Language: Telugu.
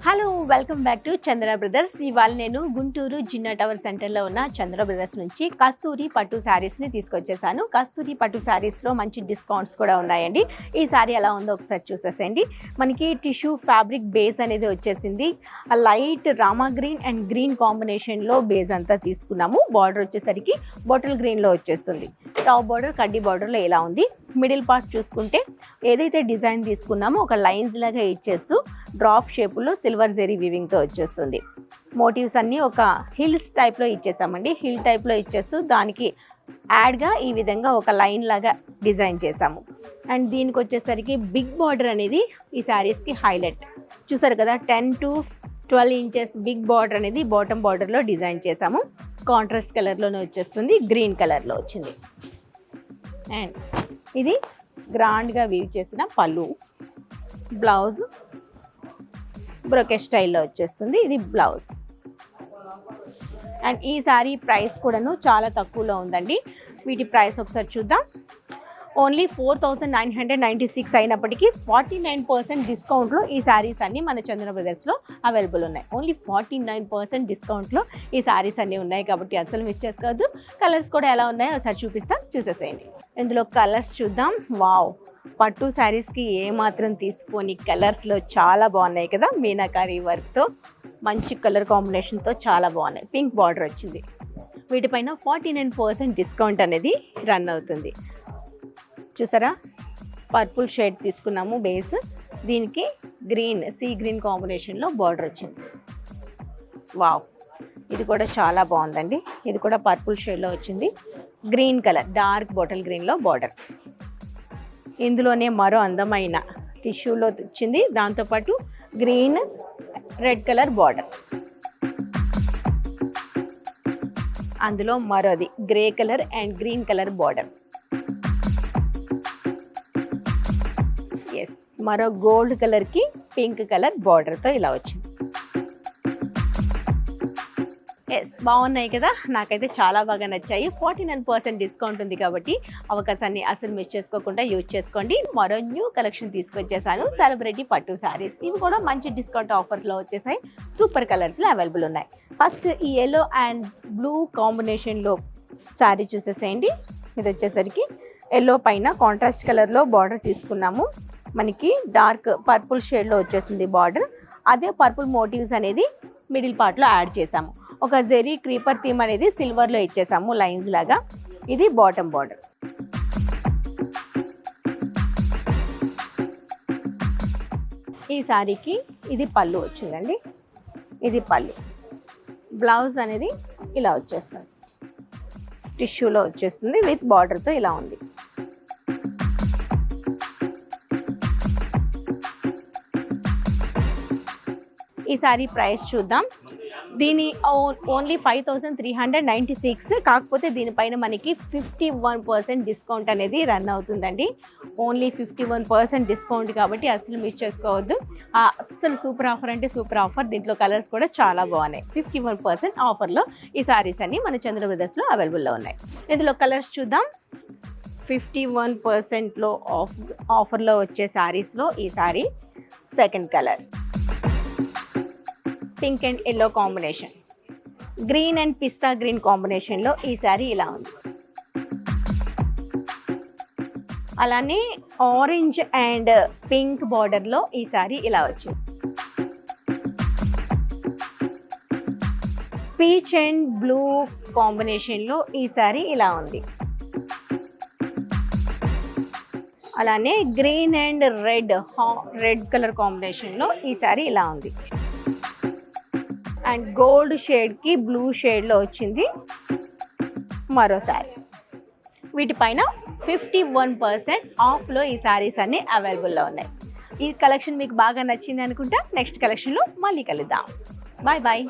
Hello welcome back to Chandra brothers. ఇవాళ నేను గుంటూరు జిన్నా టవర్ సెంటర్లో ఉన్న చంద్ర బ్రదర్స్ నుంచి కస్తూరి పట్టు శారీస్ని తీసుకొచ్చేసాను. కస్తూరి పట్టు శారీస్లో మంచి డిస్కౌంట్స్ కూడా ఉన్నాయండి. ఈ శారీ ఎలా ఉందో ఒకసారి చూసేసేయండి. మనకి టిష్యూ ఫ్యాబ్రిక్ బేస్ అనేది వచ్చేసింది. Light Rama green and green కాంబినేషన్లో బేస్ అంతా తీసుకున్నాము. బార్డర్ వచ్చేసరికి బాటిల్ గ్రీన్లో వచ్చేస్తుంది. టాప్ బార్డర్ కడ్డీ బార్డర్లో ఎలా ఉంది. మిడిల్ పార్ట్ చూసుకుంటే ఏదైతే డిజైన్ తీసుకున్నామో ఒక లైన్స్ లాగా ఇచ్చేస్తూ డ్రాప్ షేపులో సిల్వర్ జెరీ వీవింగ్తో వచ్చేస్తుంది. మోటివ్స్ అన్నీ ఒక హిల్స్ టైప్లో ఇచ్చేసామండి. హిల్ టైప్లో ఇచ్చేస్తూ దానికి యాడ్గా ఈ విధంగా ఒక లైన్ లాగా డిజైన్ చేసాము. అండ్ దీనికి వచ్చేసరికి బిగ్ బార్డర్ అనేది ఈ శారీస్కి హైలైట్. చూసారు కదా, 10 to 12 ఇంచెస్ బిగ్ బార్డర్ అనేది బాటమ్ బార్డర్లో డిజైన్ చేసాము. కాంట్రాస్ట్ కలర్లోనే వచ్చేస్తుంది, గ్రీన్ కలర్లో వచ్చింది. అండ్ ఇది గ్రాండ్గా వీవ్ చేసిన పళ్ళు, బ్లౌజ్ బ్రోకే స్టైల్లో వచ్చేస్తుంది. ఇది బ్లౌజ్. అండ్ ఈ సారీ ప్రైస్ కూడాను చాలా తక్కువలో ఉందండి. వీటి ప్రైస్ ఒకసారి చూద్దాం. ఓన్లీ 4996 అయినప్పటికీ 49% డిస్కౌంట్లో ఈ శారీస్ అన్నీ మన చంద్ర బ్రదర్స్లో అవైలబుల్ ఉన్నాయి. ఓన్లీ 49% డిస్కౌంట్లో ఈ శారీస్ అన్నీ ఉన్నాయి కాబట్టి అసలు మిస్ చేసుకోవద్దు. కలర్స్ కూడా ఎలా ఉన్నాయో ఒకసారి చూసేసేయండి. ఇందులో కలర్స్ చూద్దాం. వావ్, పట్టు శారీస్కి ఏమాత్రం తీసుకోని కలర్స్లో చాలా బాగున్నాయి కదా. మీనాకారి వర్క్తో మంచి కలర్ కాంబినేషన్తో చాలా బాగున్నాయి. పింక్ బార్డర్ వచ్చింది. వీటిపైన 49% డిస్కౌంట్ అనేది రన్ అవుతుంది. చూసారా, పర్పుల్ షేడ్ తీసుకున్నాము బేస్. దీనికి గ్రీన్, సీ గ్రీన్ కాంబినేషన్లో బార్డర్ వచ్చింది. వావ్, ఇది కూడా చాలా బాగుందండి. ఇది కూడా పర్పుల్ షేడ్లో వచ్చింది. గ్రీన్ కలర్, డార్క్ బాటిల్ గ్రీన్లో బార్డర్. ఇందులోనే మరో అందమైన టిష్యూలో వచ్చింది. దాంతోపాటు గ్రీన్ రెడ్ కలర్ బార్డర్. అందులో మరోది grey colour and green colour border. Yes, మరో గోల్డ్ కలర్కి పింక్ కలర్ బార్డర్తో ఇలా వచ్చింది. ఎస్, బాగున్నాయి కదా. నాకైతే చాలా బాగా నచ్చాయి. 49% డిస్కౌంట్ ఉంది కాబట్టి అవకాశాన్ని అసలు మిస్ చేసుకోకుండా యూజ్ చేసుకోండి. మరో న్యూ కలెక్షన్ తీసుకొచ్చేసాను, సెలబ్రిటీ పట్టు శారీస్. ఇవి కూడా మంచి డిస్కౌంట్ ఆఫర్స్లో వచ్చేసాయి. సూపర్ కలర్స్లో అవైలబుల్ ఉన్నాయి. ఫస్ట్ ఈ ఎల్లో అండ్ బ్లూ కాంబినేషన్లో శారీ చూసేసేయండి. ఇది వచ్చేసరికి ఎల్లో పైన కాంట్రాస్ట్ కలర్లో బార్డర్ తీసుకున్నాము. మనకి డార్క్ పర్పుల్ షేడ్లో వచ్చేసింది బార్డర్. అదే పర్పుల్ మోటివ్స్ అనేది మిడిల్ పార్ట్లో యాడ్ చేసాము. ఒక జెరీ క్రీపర్ థీమ్ అనేది సిల్వర్లో ఇచ్చేసాము లైన్స్ లాగా. ఇది బాటమ్ బార్డర్. ఈ శారీకి ఇది పళ్ళు వచ్చిందండి. ఇది పళ్ళు. బ్లౌజ్ అనేది ఇలా వచ్చేస్తుంది, టిష్యూలో వచ్చేస్తుంది విత్ బార్డర్తో ఇలా ఉంది. ఈ శారీ ప్రైస్ చూద్దాం. దీని ఓన్లీ 5396. కాకపోతే దీనిపైన మనకి 51% డిస్కౌంట్ అనేది రన్ అవుతుందండి. ఓన్లీ 51% డిస్కౌంట్ కాబట్టి అసలు మిస్ చేసుకోవద్దు. అస్సలు సూపర్ ఆఫర్ అంటే సూపర్ ఆఫర్. దీంట్లో కలర్స్ కూడా చాలా బాగున్నాయి. 51% ఆఫర్లో ఈ శారీస్ అన్ని మన చంద్ర బ్రదర్స్లో అవైలబుల్లో ఉన్నాయి. ఇందులో కలర్స్ చూద్దాం. 51%లో ఆఫర్లో వచ్చే శారీస్లో ఈ sari second colour, pink and yellow combination. Green and pista green కాంబినేషన్లో ఈ శారీ ఇలా ఉంది. అలానే ఆరెంజ్ అండ్ పింక్ బార్డర్లో ఈ శారీ ఇలా వచ్చింది. పీచ్ అండ్ బ్లూ కాంబినేషన్లో ఈ శారీ ఇలా ఉంది. అలానే గ్రీన్ అండ్ రెడ్ కలర్ కాంబినేషన్లో ఈ శారీ ఇలా ఉంది. అండ్ గోల్డ్ షేడ్కి బ్లూ షేడ్లో వచ్చింది మరోసారి. వీటిపైన 51% ఆఫ్లో ఈ శారీస్ అన్నీ అవైలబుల్లో ఉన్నాయి. ఈ కలెక్షన్ మీకు బాగా నచ్చింది అనుకుంటా. నెక్స్ట్ కలెక్షన్లో మళ్ళీ కలుద్దాం. Bye bye.